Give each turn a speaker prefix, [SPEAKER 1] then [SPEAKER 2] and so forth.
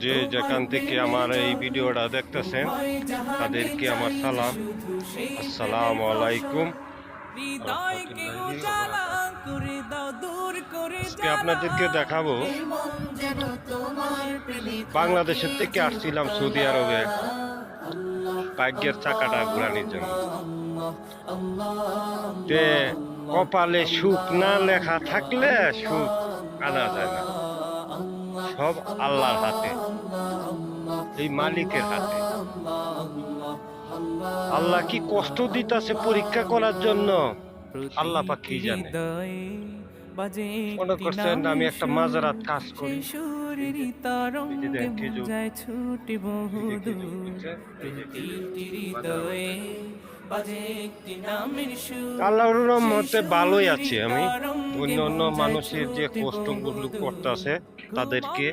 [SPEAKER 1] যে যেখান থেকে আমার এই ভিডিওটা দেখতেছেন তাদেরকে আমার সালাম। আসসালামু আলাইকুম রাহমাতুল্লাহি ওয়া বারাকাতুহু। আজকে আপনাদেরকে দেখাবো বাংলাদেশের থেকে আসছিলাম সৌদি আরবে ভাগ্যের চাকাটা ঘোরানোর জন্য। যে কপালে সুখ না লেখা থাকলে সুখ আনা যায় না, সব আল্লাহর হাতে, এই মালিকের হাতে। আল্লাহ কি কষ্ট দিতেছে পরীক্ষা করার জন্য, আল্লাহ পাক কি জানে। মনে করছেন আমি একটা মাজারাত কাজ করি, আল্লাহর রহমতে ভালোই আছি আমি। অন্য অন্য মানুষের যে কষ্টগুলো করতেছে তাদেরকে